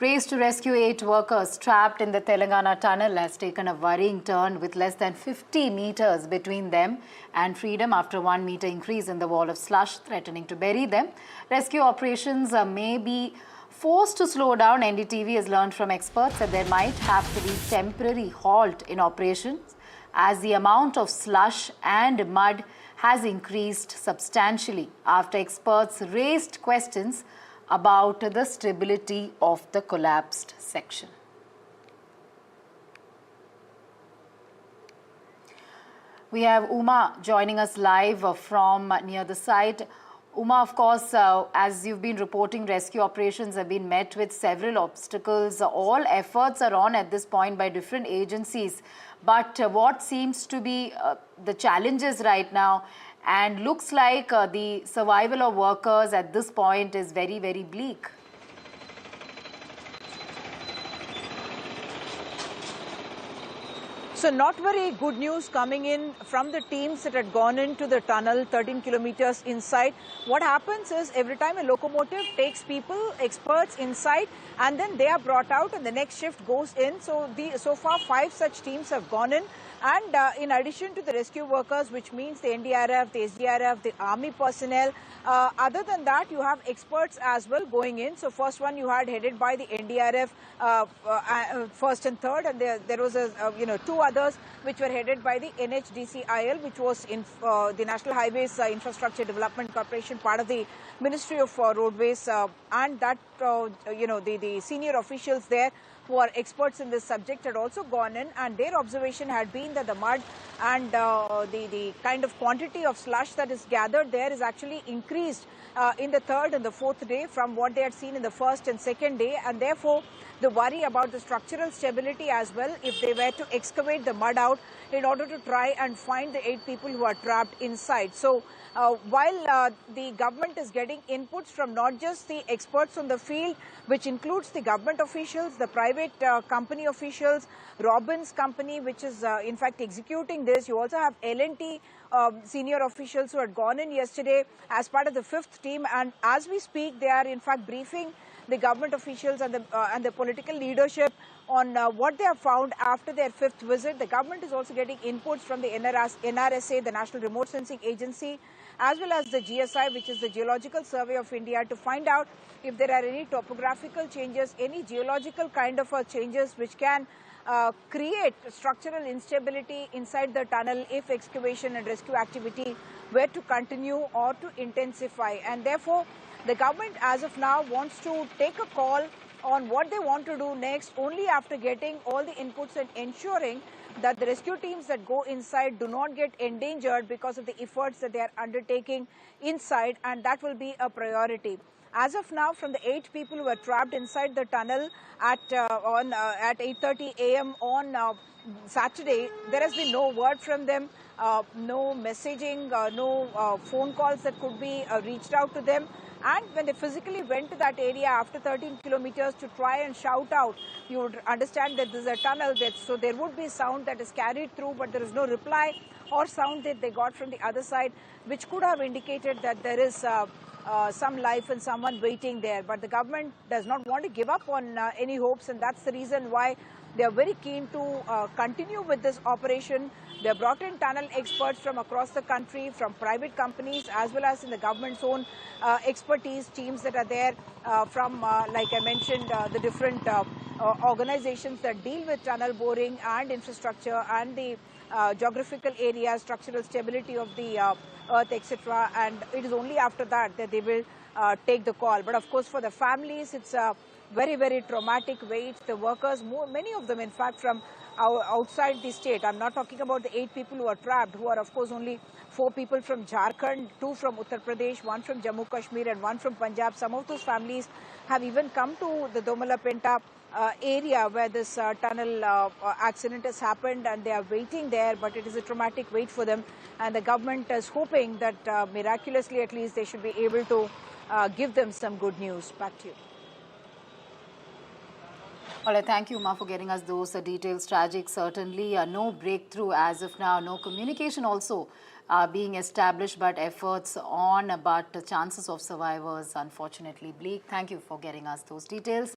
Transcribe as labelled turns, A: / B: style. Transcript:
A: Race to rescue 8 workers trapped in the Telangana tunnel has taken a worrying turn with less than 50 meters between them and freedom after 1 meter increase in the wall of slush threatening to bury them. Rescue operations may be forced to slow down. NDTV has learned from experts that there might have to be temporary halt in operations as the amount of slush and mud has increased substantially after experts raised questions about the stability of the collapsed section. We have Uma joining us live from near the site. Uma, of course, as you've been reporting, rescue operations have been met with several obstacles. All efforts are on at this point by different agencies. But what seems to be the challenges right now, and looks like the survival of workers at this point is very, very bleak.
B: So not very good news coming in from the teams that had gone into the tunnel 13 kilometers inside. What happens is every time a locomotive takes people, experts inside, and then they are brought out and the next shift goes in. So far 5 such teams have gone in. And in addition to the rescue workers, which means the NDRF, the SDRF, the army personnel, other than that, you have experts as well going in. So first one you had headed by the NDRF, first and third, and there was two others which were headed by the NHDCIL, which was in the National Highways Infrastructure Development Corporation, part of the Ministry of Roadways, and that the senior officials there who are experts in this subject had also gone in, and their observation had been that the mud and the kind of quantity of slush that is gathered there is actually increased in the third and the fourth day from what they had seen in the first and second day, and therefore the worry about the structural stability as well if they were to excavate the mud out in order to try and find the 8 people who are trapped inside. So while the government is getting inputs from not just the experts on the field, which includes the government officials, the private company officials, Robbins Company, which is in fact executing this. You also have L&T senior officials who had gone in yesterday as part of the 5th team, and as we speak they are in fact briefing the government officials and the political leadership on what they have found after their 5th visit. The government is also getting inputs from the NRSA, the National Remote Sensing Agency, as well as the GSI, which is the Geological Survey of India, to find out if there are any topographical changes, any geological kind of changes which can create structural instability inside the tunnel if excavation and rescue activity were to continue or to intensify. And therefore, the government as of now wants to take a call on what they want to do next only after getting all the inputs and ensuring that the rescue teams that go inside do not get endangered because of the efforts that they are undertaking inside, and that will be a priority. As of now, from the 8 people who were trapped inside the tunnel at 8:30 a.m. on Saturday, there has been no word from them, no messaging, no phone calls that could be reached out to them. And when they physically went to that area after 13 kilometers to try and shout out, you would understand that this is a tunnel, so there would be sound that is carried through, but there is no reply or sound that they got from the other side, which could have indicated that there is some life and someone waiting there. But the government does not want to give up on any hopes, and that's the reason why they are very keen to continue with this operation. They have brought in tunnel experts from across the country, from private companies as well as in the government's own expertise teams that are there from, like I mentioned, the different organizations that deal with tunnel boring and infrastructure and the geographical area, structural stability of the earth, etc. And it is only after that that they will take the call. But of course, for the families, it's a very, very traumatic wait. The workers, many of them, in fact, from outside the state. I'm not talking about the 8 people who are trapped, who are, of course, only 4 people from Jharkhand, 2 from Uttar Pradesh, 1 from Jammu Kashmir, and 1 from Punjab. Some of those families have even come to the Domalapenta area where this tunnel accident has happened, and they are waiting there, but it is a traumatic wait for them, and the government is hoping that miraculously at least they should be able to give them some good news. Back to you.
A: All right, thank you, Uma, for getting us those details. Tragic, certainly. No breakthrough as of now. No communication also being established, but efforts on, but chances of survivors, unfortunately, bleak. Thank you for getting us those details.